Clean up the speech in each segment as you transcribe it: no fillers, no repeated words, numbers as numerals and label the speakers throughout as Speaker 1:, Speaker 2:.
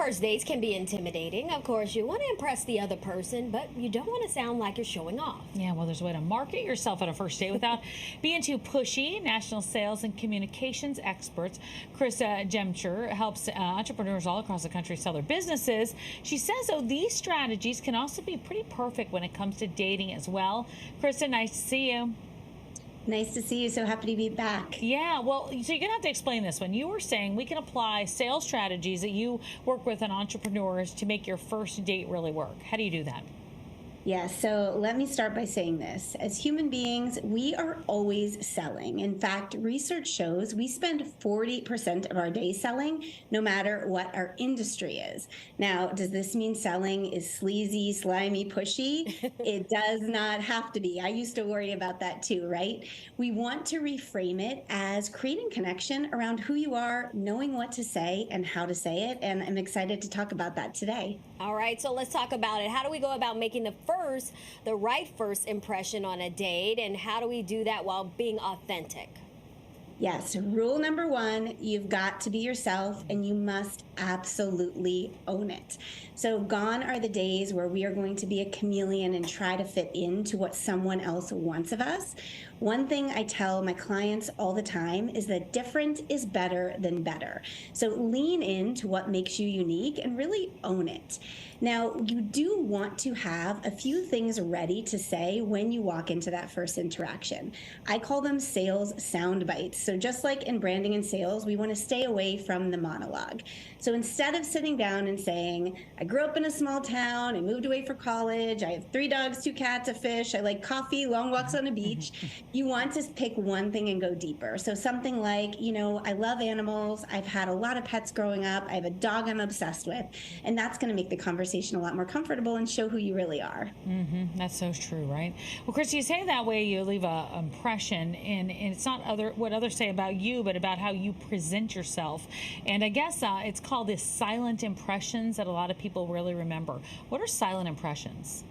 Speaker 1: first dates can be intimidating. Of course, you want to impress the other person, but you don't want to sound like you're showing off.
Speaker 2: Yeah, well, there's a way to market yourself at a first date without being too pushy. National sales and communications experts Krista Demcher helps entrepreneurs all across the country sell their businesses. She says, though, these strategies can also be pretty perfect when it comes to dating as well. Krista, nice to see you.
Speaker 3: Nice to see you. So happy to be back.
Speaker 2: Yeah, well, so you're going to have to explain this one. You were saying we can apply sales strategies that you work with on entrepreneurs to make your first date really work. How do you do that?
Speaker 3: Yeah, so let me start by saying this. As human beings, we are always selling. In fact, research shows we spend 40% of our day selling, no matter what our industry is. Now, does this mean selling is sleazy, slimy, pushy? It does not have to be. I used to worry about that too, right? We want to reframe it as creating connection around who you are, knowing what to say and how to say it. And I'm excited to talk about that today.
Speaker 1: All right, so let's talk about it. How do we go about making the right first impression on a date, and how do we do that while being authentic?
Speaker 3: Yes, rule number one, you've got to be yourself and you must absolutely own it. So gone are the days where we are going to be a chameleon and try to fit into what someone else wants of us. One thing I tell my clients all the time is that different is better than better. So lean into what makes you unique and really own it. Now, you do want to have a few things ready to say when you walk into that first interaction. I call them sales sound bites. So just like in branding and sales, we want to stay away from the monologue. So instead of sitting down and saying, I grew up in a small town, I moved away for college, I have 3 dogs, 2 cats, a fish, I like coffee, long walks on a beach, you want to pick one thing and go deeper. So something like, I love animals, I've had a lot of pets growing up, I have a dog I'm obsessed with, and that's going to make the conversation a lot more comfortable and show who you really are.
Speaker 2: Mm-hmm. That's so true, right? Well, Krista, you say that way you leave an impression, and it's not what others say about you, but about how you present yourself. And I guess it's called the silent impressions that a lot of people really remember. What are silent impressions?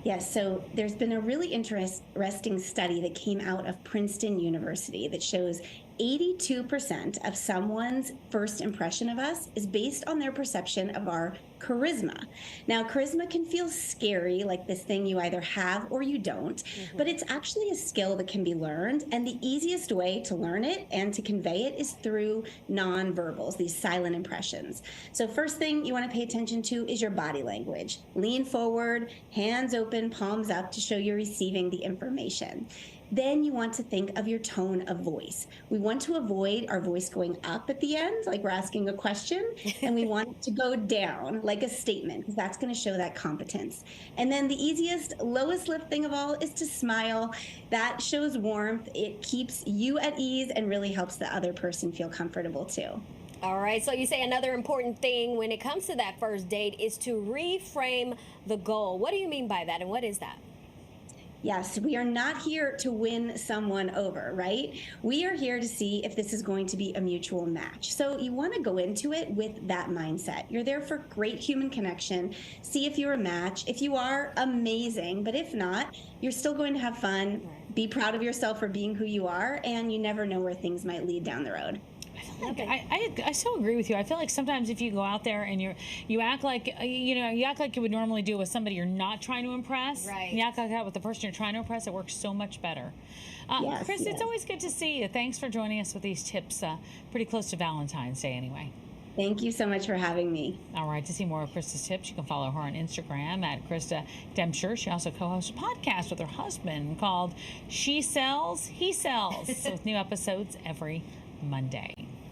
Speaker 3: Yes, so there's been a really interesting study that came out of Princeton University that shows 82% of someone's first impression of us is based on their perception of our charisma. Now, charisma can feel scary, like this thing you either have or you don't, but it's actually a skill that can be learned. And the easiest way to learn it and to convey it is through nonverbals, these silent impressions. So first thing you want to pay attention to is your body language. Lean forward, hands open, palms up to show you're receiving the information. Then you want to think of your tone of voice. We want to avoid our voice going up at the end, like we're asking a question, and we want it to go down, like a statement, because that's going to show that competence. And then the easiest, lowest lift thing of all is to smile. That shows warmth. It keeps you at ease and really helps the other person feel comfortable too.
Speaker 1: All right, so you say another important thing when it comes to that first date is to reframe the goal. What do you mean by that, and what is that?
Speaker 3: Yes, we are not here to win someone over, right? We are here to see if this is going to be a mutual match. So you want to go into it with that mindset. You're there for great human connection. See if you're a match. If you are, amazing. But if not, you're still going to have fun. Be proud of yourself for being who you are, and you never know where things might lead down the road.
Speaker 2: I so agree with you. I feel like sometimes if you go out there and you act like you act like you would normally do with somebody you're not trying to impress.
Speaker 1: Right.
Speaker 2: You act like that with the person you're trying to impress. It works so much better. Chris, it's always good to see you. Thanks for joining us with these tips. Pretty close to Valentine's Day, anyway.
Speaker 3: Thank you so much for having me.
Speaker 2: All right. To see more of Krista's tips, you can follow her on Instagram at Krista Demcher. She also co-hosts a podcast with her husband called She Sells, He Sells, with new episodes every Monday.